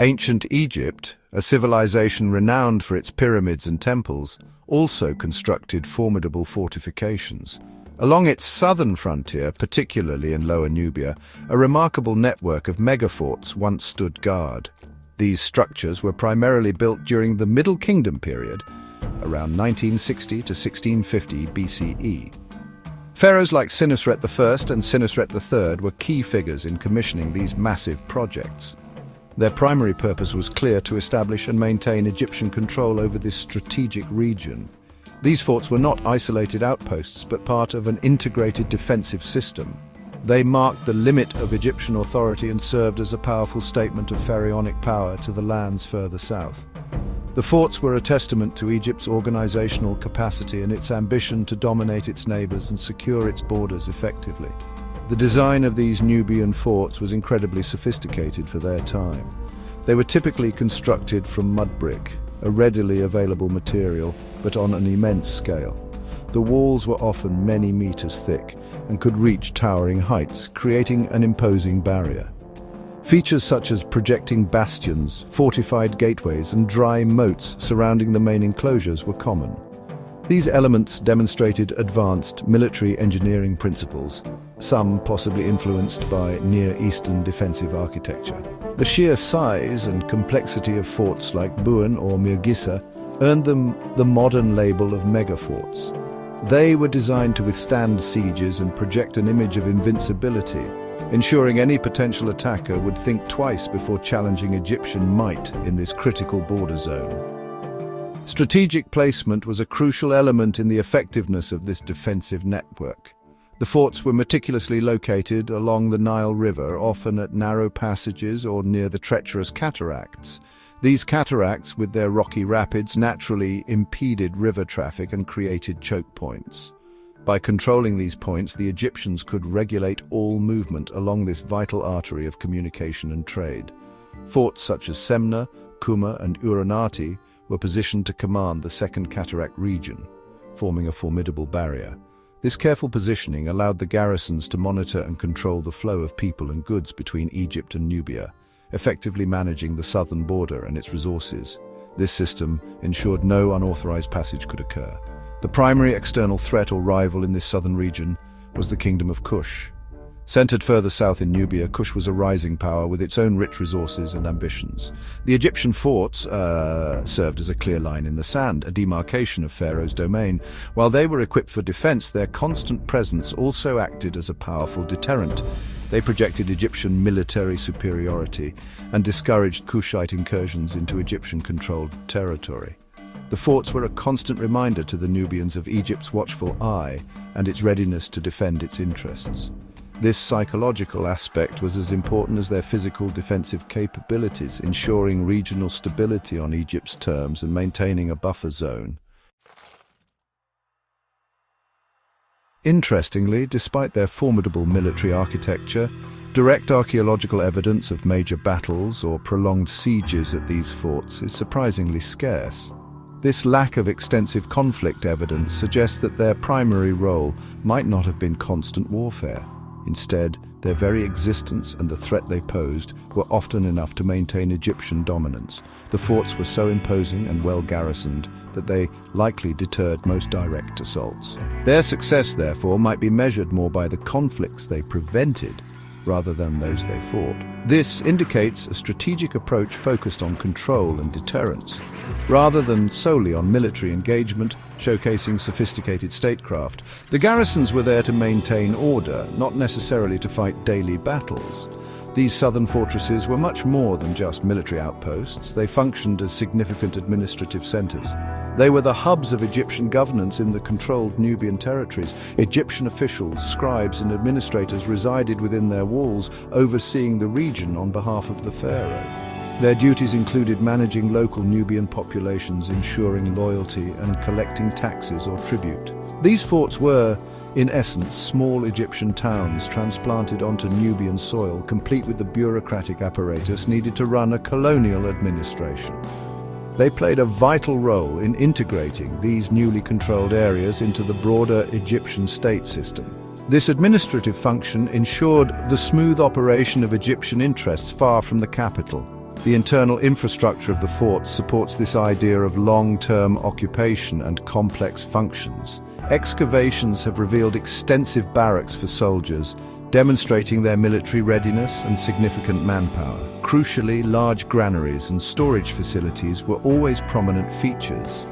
Ancient Egypt, a civilization renowned for its pyramids and temples, also constructed formidable fortifications. Along its southern frontier, particularly in Lower Nubia, a remarkable network of megaforts once stood guard. These structures were primarily built during the Middle Kingdom period, around 1960 to 1650 BCE. Pharaohs like Senusret I and Senusret III were key figures in commissioning these massive projects. Their primary purpose was clear: to establish and maintain Egyptian control over this strategic region. These forts were not isolated outposts, but part of an integrated defensive system. They marked the limit of Egyptian authority and served as a powerful statement of pharaonic power to the lands further south. The forts were a testament to Egypt's organizational capacity and its ambition to dominate its neighbors and secure its borders effectively. The design of these Nubian forts was incredibly sophisticated for their time. They were typically constructed from mud brick, a readily available material, but on an immense scale. The walls were often many meters thick and could reach towering heights, creating an imposing barrier. Features such as projecting bastions, fortified gateways, and dry moats surrounding the main enclosures were common. These elements demonstrated advanced military engineering principles, some possibly influenced by Near Eastern defensive architecture. The sheer size and complexity of forts like Buin or Mirgissa earned them the modern label of megaforts. They were designed to withstand sieges and project an image of invincibility, ensuring any potential attacker would think twice before challenging Egyptian might in this critical border zone. Strategic placement was a crucial element in the effectiveness of this defensive network. The forts were meticulously located along the Nile River, often at narrow passages or near the treacherous cataracts. These cataracts, with their rocky rapids, naturally impeded river traffic and created choke points. By controlling these points, the Egyptians could regulate all movement along this vital artery of communication and trade. Forts such as Semna, Kuma, and Uranati were positioned to command the Second Cataract region, forming a formidable barrier. This careful positioning allowed the garrisons to monitor and control the flow of people and goods between Egypt and Nubia, effectively managing the southern border and its resources. This system ensured no unauthorized passage could occur. The primary external threat or rival in this southern region was the Kingdom of Kush. Centered further south in Nubia, Kush was a rising power with its own rich resources and ambitions. The Egyptian forts served as a clear line in the sand, a demarcation of Pharaoh's domain. While they were equipped for defense, their constant presence also acted as a powerful deterrent. They projected Egyptian military superiority and discouraged Kushite incursions into Egyptian-controlled territory. The forts were a constant reminder to the Nubians of Egypt's watchful eye and its readiness to defend its interests. This psychological aspect was as important as their physical defensive capabilities, ensuring regional stability on Egypt's terms and maintaining a buffer zone. Interestingly, despite their formidable military architecture, direct archaeological evidence of major battles or prolonged sieges at these forts is surprisingly scarce. This lack of extensive conflict evidence suggests that their primary role might not have been constant warfare. Instead, their very existence and the threat they posed were often enough to maintain Egyptian dominance. The forts were so imposing and well garrisoned that they likely deterred most direct assaults. Their success, therefore, might be measured more by the conflicts they prevented rather than those they fought. This indicates a strategic approach focused on control and deterrence, rather than solely on military engagement, showcasing sophisticated statecraft. The garrisons were there to maintain order, not necessarily to fight daily battles. These southern fortresses were much more than just military outposts. They functioned as significant administrative centers. They were the hubs of Egyptian governance in the controlled Nubian territories. Egyptian officials, scribes, and administrators resided within their walls, overseeing the region on behalf of the pharaoh. Their duties included managing local Nubian populations, ensuring loyalty, and collecting taxes or tribute. These forts were, in essence, small Egyptian towns transplanted onto Nubian soil, complete with the bureaucratic apparatus needed to run a colonial administration. They played a vital role in integrating these newly controlled areas into the broader Egyptian state system. This administrative function ensured the smooth operation of Egyptian interests far from the capital. The internal infrastructure of the forts supports this idea of long-term occupation and complex functions. Excavations have revealed extensive barracks for soldiers, demonstrating their military readiness and significant manpower. Crucially, large granaries and storage facilities were always prominent features,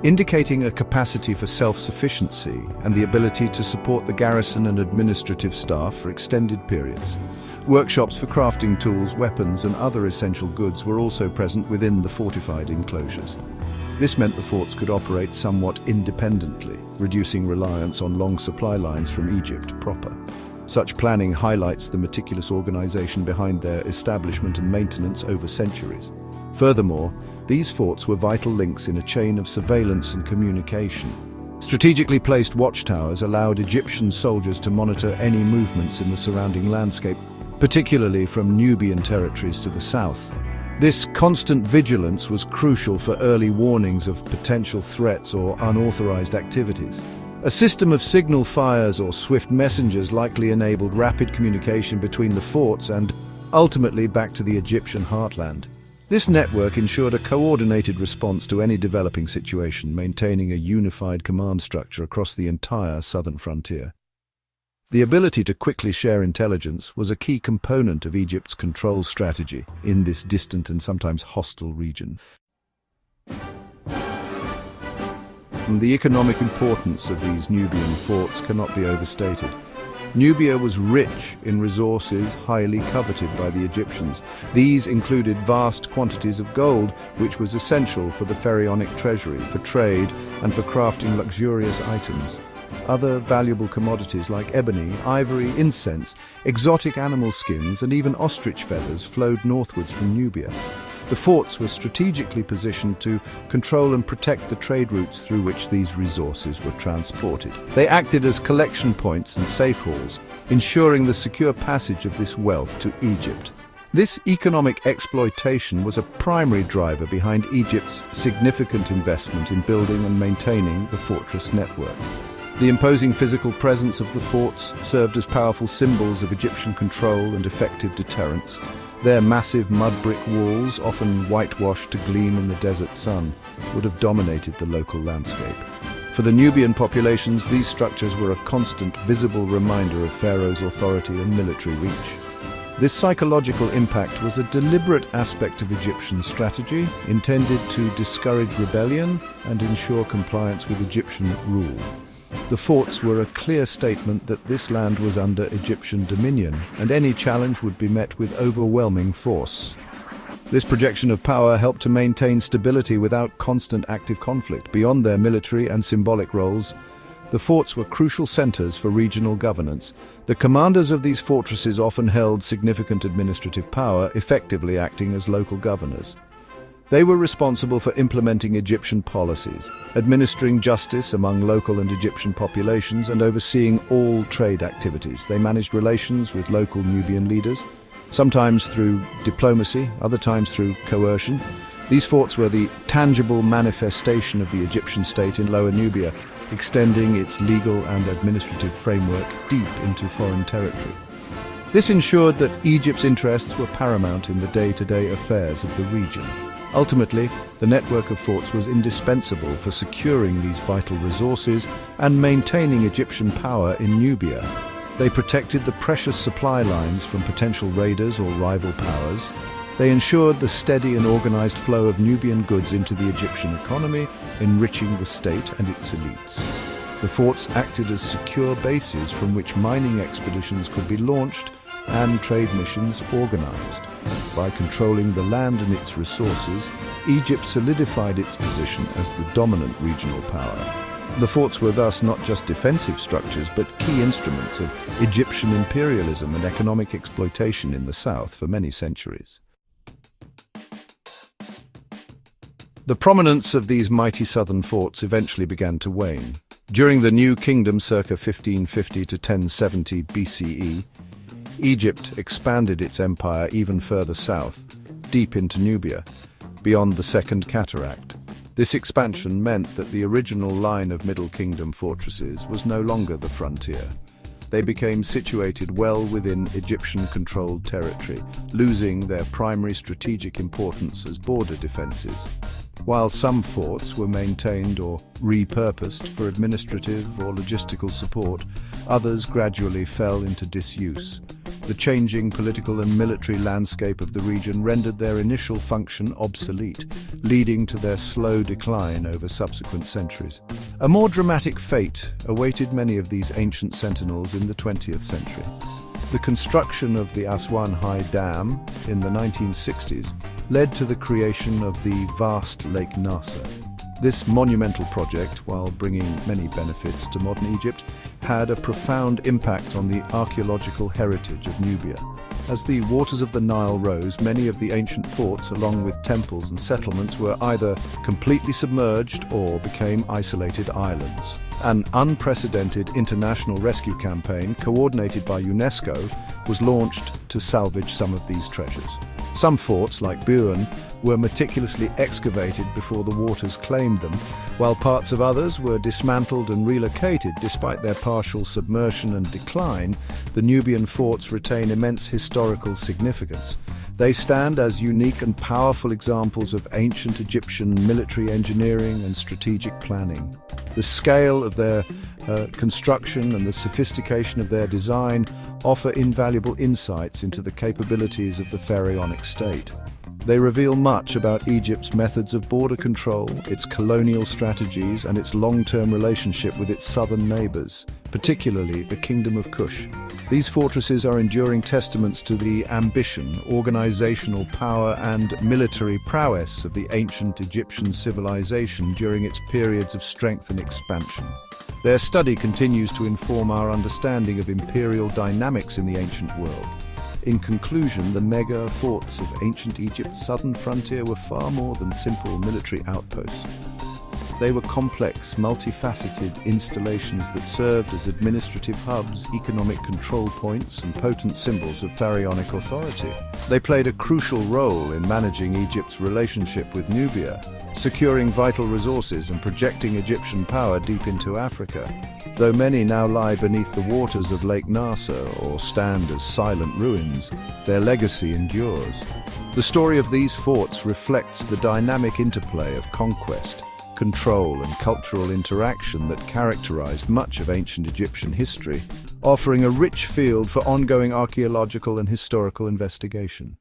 indicating a capacity for self-sufficiency and the ability to support the garrison and administrative staff for extended periods. Workshops for crafting tools, weapons, and other essential goods were also present within the fortified enclosures. This meant the forts could operate somewhat independently, reducing reliance on long supply lines from Egypt proper. Such planning highlights the meticulous organization behind their establishment and maintenance over centuries. Furthermore, these forts were vital links in a chain of surveillance and communication. Strategically placed watchtowers allowed Egyptian soldiers to monitor any movements in the surrounding landscape, particularly from Nubian territories to the south. This constant vigilance was crucial for early warnings of potential threats or unauthorized activities. A system of signal fires or swift messengers likely enabled rapid communication between the forts and, ultimately, back to the Egyptian heartland. This network ensured a coordinated response to any developing situation, maintaining a unified command structure across the entire southern frontier. The ability to quickly share intelligence was a key component of Egypt's control strategy in this distant and sometimes hostile region. The economic importance of these Nubian forts cannot be overstated. Nubia was rich in resources highly coveted by the Egyptians. These included vast quantities of gold, which was essential for the pharaonic treasury, for trade, and for crafting luxurious items. Other valuable commodities like ebony, ivory, incense, exotic animal skins, and even ostrich feathers flowed northwards from Nubia. The forts were strategically positioned to control and protect the trade routes through which these resources were transported. They acted as collection points and safe halls, ensuring the secure passage of this wealth to Egypt. This economic exploitation was a primary driver behind Egypt's significant investment in building and maintaining the fortress network. The imposing physical presence of the forts served as powerful symbols of Egyptian control and effective deterrence. Their massive mud brick walls, often whitewashed to gleam in the desert sun, would have dominated the local landscape. For the Nubian populations, these structures were a constant, visible reminder of Pharaoh's authority and military reach. This psychological impact was a deliberate aspect of Egyptian strategy, intended to discourage rebellion and ensure compliance with Egyptian rule. The forts were a clear statement that this land was under Egyptian dominion, and any challenge would be met with overwhelming force. This projection of power helped to maintain stability without constant active conflict. Beyond their military and symbolic roles, the forts were crucial centers for regional governance. The commanders of these fortresses often held significant administrative power, effectively acting as local governors. They were responsible for implementing Egyptian policies, administering justice among local and Egyptian populations, and overseeing all trade activities. They managed relations with local Nubian leaders, sometimes through diplomacy, other times through coercion. These forts were the tangible manifestation of the Egyptian state in Lower Nubia, extending its legal and administrative framework deep into foreign territory. This ensured that Egypt's interests were paramount in the day-to-day affairs of the region. Ultimately, the network of forts was indispensable for securing these vital resources and maintaining Egyptian power in Nubia. They protected the precious supply lines from potential raiders or rival powers. They ensured the steady and organized flow of Nubian goods into the Egyptian economy, enriching the state and its elites. The forts acted as secure bases from which mining expeditions could be launched and trade missions organized. By controlling the land and its resources, Egypt solidified its position as the dominant regional power. The forts were thus not just defensive structures, but key instruments of Egyptian imperialism and economic exploitation in the south for many centuries. The prominence of these mighty southern forts eventually began to wane. During the New Kingdom circa 1550 to 1070 BCE, Egypt expanded its empire even further south, deep into Nubia, beyond the Second Cataract. This expansion meant that the original line of Middle Kingdom fortresses was no longer the frontier. they became situated well within Egyptian-controlled territory, losing their primary strategic importance as border defenses. While some forts were maintained or repurposed for administrative or logistical support, others gradually fell into disuse. The changing political and military landscape of the region rendered their initial function obsolete, leading to their slow decline over subsequent centuries. A more dramatic fate awaited many of these ancient sentinels in the 20th century. The construction of the Aswan High Dam in the 1960s led to the creation of the vast Lake Nasser. This monumental project, while bringing many benefits to modern Egypt, had a profound impact on the archaeological heritage of Nubia. As the waters of the Nile rose, many of the ancient forts, along with temples and settlements, were either completely submerged or became isolated islands. An unprecedented international rescue campaign, coordinated by UNESCO, was launched to salvage some of these treasures. Some forts, like Buin, were meticulously excavated before the waters claimed them, while parts of others were dismantled and relocated. Despite their partial submersion and decline, the Nubian forts retain immense historical significance. They stand as unique and powerful examples of ancient Egyptian military engineering and strategic planning. The scale of their construction and the sophistication of their design offer invaluable insights into the capabilities of the pharaonic state. They reveal much about Egypt's methods of border control, its colonial strategies, and its long-term relationship with its southern neighbors, particularly the Kingdom of Kush. These fortresses are enduring testaments to the ambition, organizational power, and military prowess of the ancient Egyptian civilization during its periods of strength and expansion. Their study continues to inform our understanding of imperial dynamics in the ancient world. In conclusion, the mega forts of ancient Egypt's southern frontier were far more than simple military outposts. They were complex, multifaceted installations that served as administrative hubs, economic control points, and potent symbols of pharaonic authority. They played a crucial role in managing Egypt's relationship with Nubia, securing vital resources and projecting Egyptian power deep into Africa. Though many now lie beneath the waters of Lake Nasser or stand as silent ruins, their legacy endures. The story of these forts reflects the dynamic interplay of conquest, control, and cultural interaction that characterized much of ancient Egyptian history, offering a rich field for ongoing archaeological and historical investigation.